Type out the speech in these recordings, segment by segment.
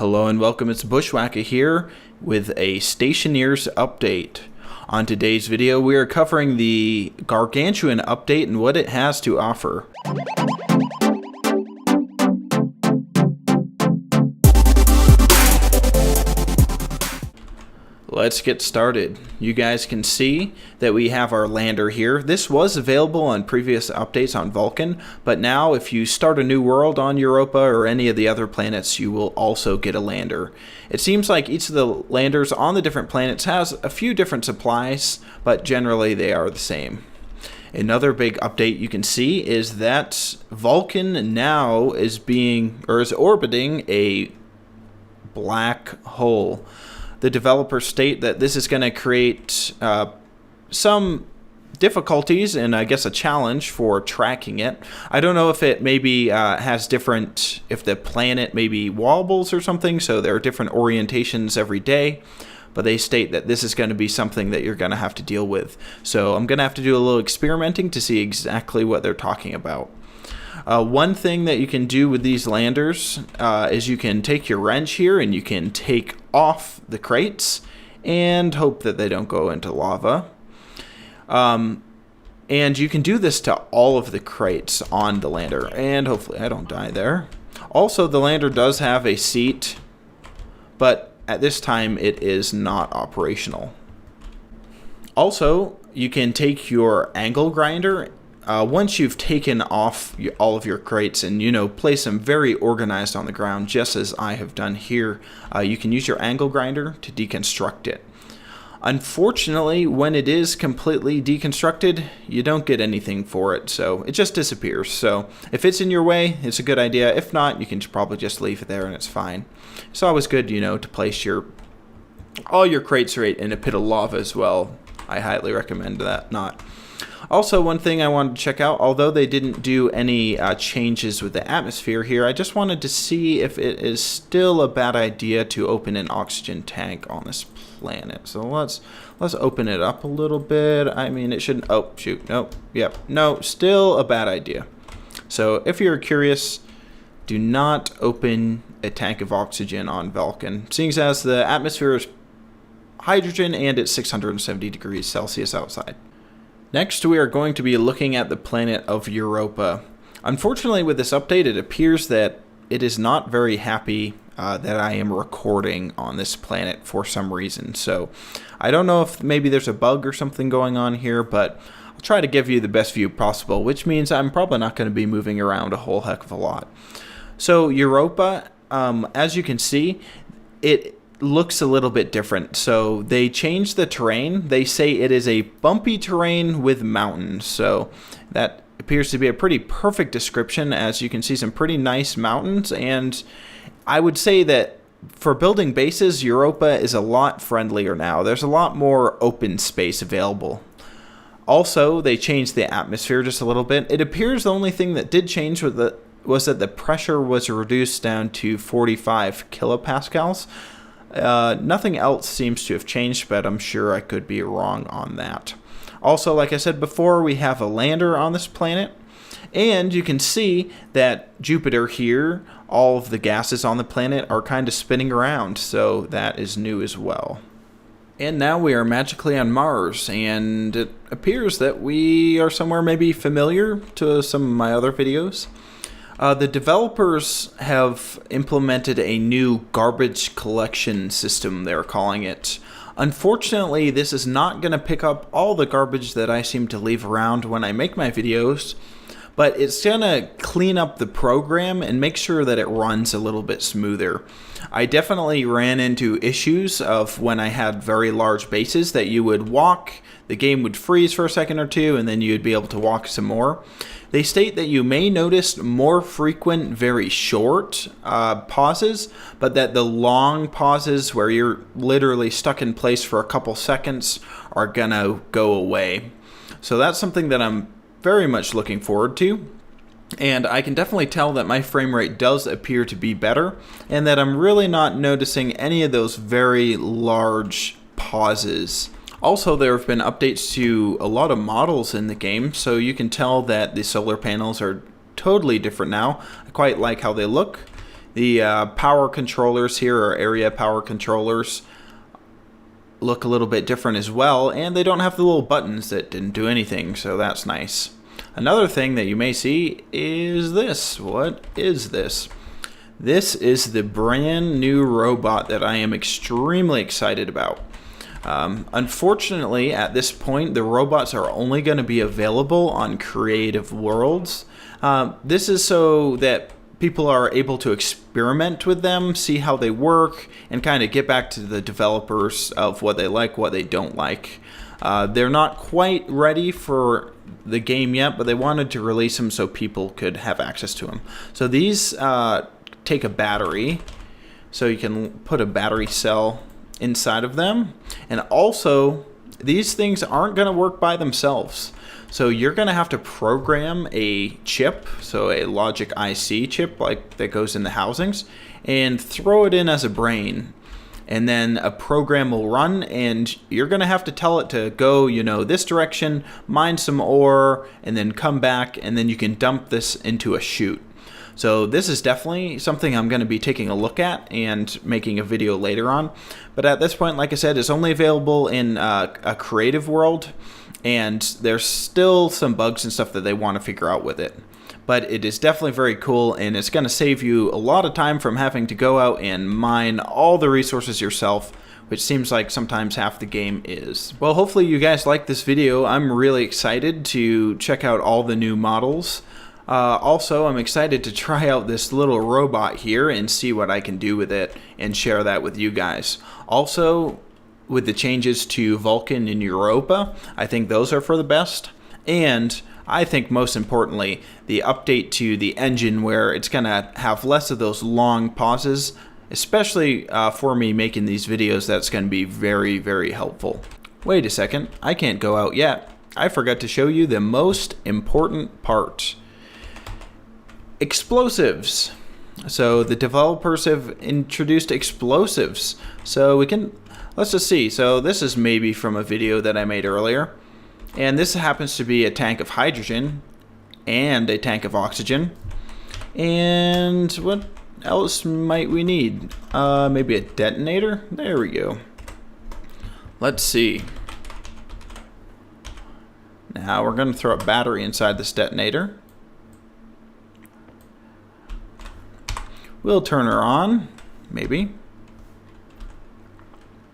Hello and welcome, it's Bushwhacker here with a Stationeers update. On today's video we are covering the Gargantuan update and what it has to offer. Let's get started. You guys can see that we have our lander here. This was available on previous updates on Vulcan, but now if you start a new world on Europa or any of the other planets, you will also get a lander. It seems like each of the landers on the different planets has a few different supplies, but generally they are the same. Another big update you can see is that Vulcan now is orbiting a black hole. The developers state that this is going to create some difficulties and I guess a challenge for tracking it. I don't know if it maybe has different, if the planet maybe wobbles or something, so there are different orientations every day, but they state that this is going to be something that you're going to have to deal with. So I'm going to have to do a little experimenting to see exactly what they're talking about. One thing that you can do with these landers is you can take your wrench here and you can take off the crates and hope that they don't go into lava. And you can do this to all of the crates on the lander, and hopefully I don't die there. Also, the lander does have a seat, but at this time it is not operational. Also, you can take your angle grinder once you've taken off all of your crates and, place them very organized on the ground, just as I have done here, you can use your angle grinder to deconstruct it. Unfortunately, when it is completely deconstructed, you don't get anything for it, so it just disappears. So if it's in your way, it's a good idea. If not, you can probably just leave it there and it's fine. It's always good, to place all your crates right in a pit of lava as well. I highly recommend that not. Also, one thing I wanted to check out, although they didn't do any changes with the atmosphere here, I just wanted to see if it is still a bad idea to open an oxygen tank on this planet. So let's open it up a little bit. I mean, it shouldn't. Oh, shoot. Nope. Yep. No, still a bad idea. So if you're curious, do not open a tank of oxygen on Vulcan, seeing as the atmosphere is hydrogen and it's 670 degrees Celsius outside. Next, we are going to be looking at the planet of Europa. Unfortunately, with this update, it appears that it is not very happy that I am recording on this planet for some reason. So I don't know if maybe there's a bug or something going on here, but I'll try to give you the best view possible, which means I'm probably not going to be moving around a whole heck of a lot. So Europa, as you can see, it looks a little bit different. So they changed the terrain. They say it is a bumpy terrain with mountains. So that appears to be a pretty perfect description, as you can see some pretty nice mountains. And I would say that for building bases, Europa is a lot friendlier now. There's a lot more open space available. Also, they changed the atmosphere just a little bit. It appears the only thing that did change was that the pressure was reduced down to 45 kilopascals. Nothing else seems to have changed, but I'm sure I could be wrong on that. Also, like I said before, we have a lander on this planet, and you can see that Jupiter here, all of the gases on the planet are kind of spinning around, so that is new as well. And now we are magically on Mars, and it appears that we are somewhere maybe familiar to some of my other videos. The developers have implemented a new garbage collection system, they're calling it. Unfortunately, this is not going to pick up all the garbage that I seem to leave around when I make my videos, but it's going to clean up the program and make sure that it runs a little bit smoother. I definitely ran into issues of when I had very large bases that you would walk, the game would freeze for a second or two, and then you'd be able to walk some more. They state that you may notice more frequent, very short pauses, but that the long pauses where you're literally stuck in place for a couple seconds are gonna go away. So that's something that I'm very much looking forward to. And I can definitely tell that my frame rate does appear to be better, and that I'm really not noticing any of those very large pauses. Also, there have been updates to a lot of models in the game, so you can tell that the solar panels are totally different now. I quite like how they look. The power controllers here, or area power controllers, look a little bit different as well, and they don't have the little buttons that didn't do anything, so that's nice. Another thing that you may see is this. What is this? This is the brand new robot that I am extremely excited about. Unfortunately, at this point, the robots are only going to be available on Creative Worlds. This is so that people are able to experiment with them, see how they work, and kind of get back to the developers of what they like, what they don't like. They're not quite ready for the game yet, but they wanted to release them so people could have access to them. So these take a battery, so you can put a battery cell inside of them. And also, these things aren't going to work by themselves. So you're going to have to program a chip, so a logic IC chip like that goes in the housings, and throw it in as a brain. And then a program will run, and you're going to have to tell it to go, this direction, mine some ore, and then come back, and then you can dump this into a chute. So this is definitely something I'm going to be taking a look at and making a video later on. But at this point, like I said, it's only available in a creative world, and there's still some bugs and stuff that they want to figure out with it. But it is definitely very cool, and it's going to save you a lot of time from having to go out and mine all the resources yourself, which seems like sometimes half the game is. Well, hopefully you guys like this video. I'm really excited to check out all the new models. Also, I'm excited to try out this little robot here and see what I can do with it and share that with you guys. Also, with the changes to Vulcan and Europa, I think those are for the best. And I think most importantly, the update to the engine where it's going to have less of those long pauses, especially for me making these videos, that's going to be very, very helpful. Wait a second, I can't go out yet. I forgot to show you the most important part. Explosives. So the developers have introduced explosives. So let's just see. So this is maybe from a video that I made earlier. And this happens to be a tank of hydrogen and a tank of oxygen. And what else might we need? Maybe a detonator? There we go. Let's see. Now we're going to throw a battery inside this detonator. We'll turn her on, maybe.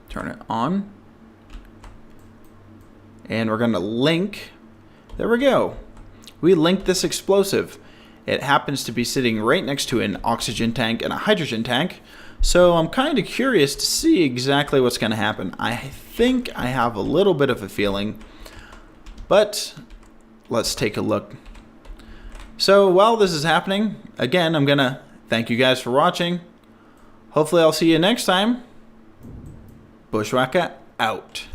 Turn it on. And we're going to link. There we go. We linked this explosive. It happens to be sitting right next to an oxygen tank and a hydrogen tank. So I'm kind of curious to see exactly what's going to happen. I think I have a little bit of a feeling. But let's take a look. So while this is happening, again, I'm going to thank you guys for watching. Hopefully I'll see you next time. Bushwhacker out.